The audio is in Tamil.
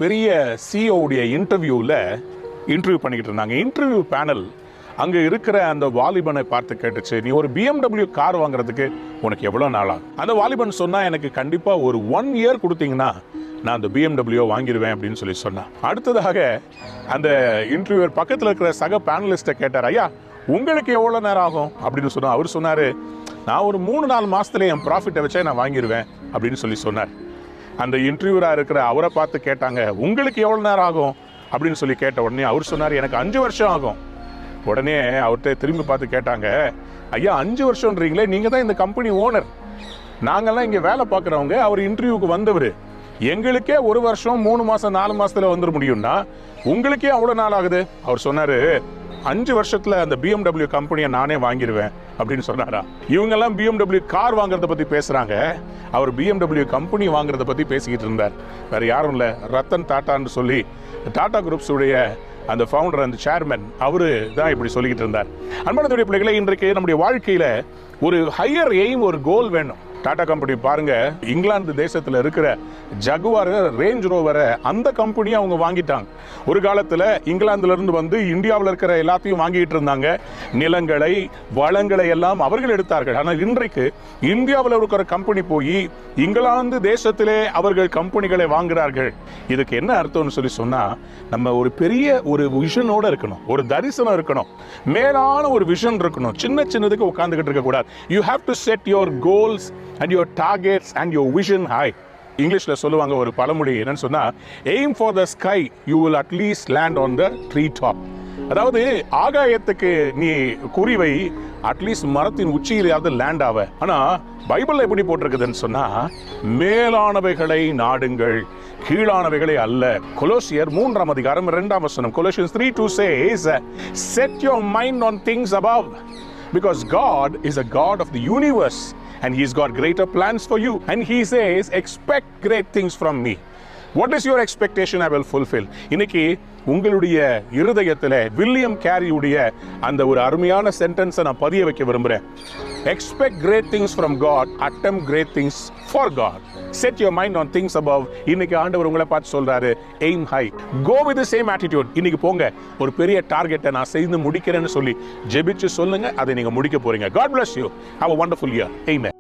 பெரிய சிஓடைய இன்டர்வியூ பண்ணிக்கிட்டு இருந்தாங்க. இன்டர்வியூ பேனல் அங்கே இருக்கிற அந்த வாலிபனை பார்த்து கேட்டுச்சு, நீ ஒரு BMW கார் வாங்குறதுக்கு உனக்கு எவ்வளோ நாளா? அந்த வாலிபன் சொன்னா, எனக்கு கண்டிப்பாக ஒரு 1 இயர் கொடுத்தீங்கன்னா நான் அந்த BMW வாங்கிடுவேன் அப்படின்னு சொல்லி சொன்னான். அடுத்ததாக அந்த இன்டர்வியூவர் பக்கத்தில் இருக்கிற சக பேனலிஸ்ட்டை கேட்டார், ஐயா உங்களுக்கு எவ்வளோ நேரம் ஆகும் அப்படின்னு சொன்னா. அவர் சொன்னார், நான் ஒரு 3-4 மாதத்துல என் ப்ராஃபிட்டை வச்சே நான் வாங்கிடுவேன் அப்படின்னு சொல்லி சொன்னார். அந்த இன்டர்வியூராக இருக்கிற அவரை பார்த்து கேட்டாங்க, உங்களுக்கு எவ்வளோ நேரம் ஆகும் அப்படின்னு சொல்லி கேட்ட உடனே அவர் சொன்னார், எனக்கு 5 வருஷம் ஆகும். உடனே அவர்கிட்ட திரும்பி பார்த்து கேட்டாங்க, ஐயா 5 வருஷம்ன்றீங்களே, நீங்கள் தான் இந்த கம்பெனி ஓனர், நாங்கள்லாம் இங்கே வேலை பார்க்குறவங்க, அவர் இன்டர்வியூக்கு வந்தவர், எங்களுக்கே 1 வருஷம் 3 மாதம் 4 மாதத்தில் வந்துட முடியும்னா உங்களுக்கே அவ்வளோ நாள் ஆகுது. அவர் சொன்னார், 5 வருஷத்தில் அந்த BMW கம்பெனியை நானே வாங்கிடுவேன் அப்படின்னு சொன்னாரா. இவங்கெல்லாம் BMW கார் வாங்குறத பற்றி பேசுகிறாங்க, அவர் BMW கம்பெனி வாங்குறத பற்றி பேசிக்கிட்டு இருந்தார். வேறு யாரும் இல்லை, ரத்தன் டாட்டான்னு சொல்லி டாடா குரூப்ஸ் உடைய அந்த ஃபவுண்டர், அந்த சேர்மன், அவரு தான் இப்படி சொல்லிக்கிட்டு இருந்தார். அன்பான பிள்ளைகளை, இன்றைக்கு நம்முடைய வாழ்க்கையில் ஒரு ஹையர் எய்ம், ஒரு கோல் வேணும். டாடா கம்பெனி பாருங்க, இங்கிலாந்து தேசத்தில் இருக்கிற ஜகுவார், ரேஞ்ச் ரோவரை அந்த கம்பெனியை அவங்க வாங்கிட்டாங்க. ஒரு காலத்தில் இங்கிலாந்துல இருந்து வந்து இந்தியாவில் இருக்கிற எல்லாத்தையும் வாங்கிட்டு இருந்தாங்க. நிலங்களை, வளங்களை எல்லாம் அவர்கள் எடுத்தார்கள். ஆனால் இன்றைக்கு இந்தியாவில் இருக்கிற கம்பெனி போய் இங்கிலாந்து தேசத்திலே அவர்கள் கம்பெனிகளை வாங்குறார்கள். இதுக்கு என்ன அர்த்தம்னு சொல்லி சொன்னா, நம்ம ஒரு பெரிய ஒரு விஷனோட இருக்கணும், ஒரு தரிசனம் இருக்கணும், மேலான ஒரு விஷன் இருக்கணும். சின்னதுக்கு உட்கார்ந்துகிட்டு இருக்க கூடாது. You have to set your goals and your targets and your vision high. இங்கிலீஷ்ல சொல்லுவாங்க ஒரு பழமொழி, என்னன்னு சொன்னா, aim for the sky, you will at least land on the tree top. அதாவது ஆகாயத்துக்கு நீ குறிவை, அட்லீஸ்ட் மரத்தின் உச்சியிலாவது லேண்ட் ஆவ. ஆனா பைபிள்ல எப்படி போட்டிருக்குதுன்னு சொன்னா, மேலானவைகளை நாடுங்கள், கீழானவைகளை அல்ல. கொலோசியர் 3ஆம் அதிகாரம் 2ஆம் வசனம், Colossians 3:2 says, set your mind on things above, because God is a God of the universe and he's got greater plans for you, and he says, expect great things from me. What is your expectation? I will fulfill. இன்னைக்கு உங்களுடைய இருதயத்தில் வில்லியம் கேரியுடைய அந்த ஒரு அருமையான சென்டென்ஸை நான் பதிய வைக்க விரும்புகிறேன். Expect great things from God, attempt great things for God. Set your mind on things above. இன்னைக்கு ஆண்டவர் உங்களை பார்த்து சொல்றாரு, aim high, go with the same attitude. இன்னைக்கு போங்க, ஒரு பெரிய டார்கெட்டை நான் செய்து முடிக்கிறேன்னு சொல்லி ஜெபிச்சு சொல்லுங்க, அதை நீங்க முடிக்க போறீங்க. God bless you. Have a wonderful year. Amen.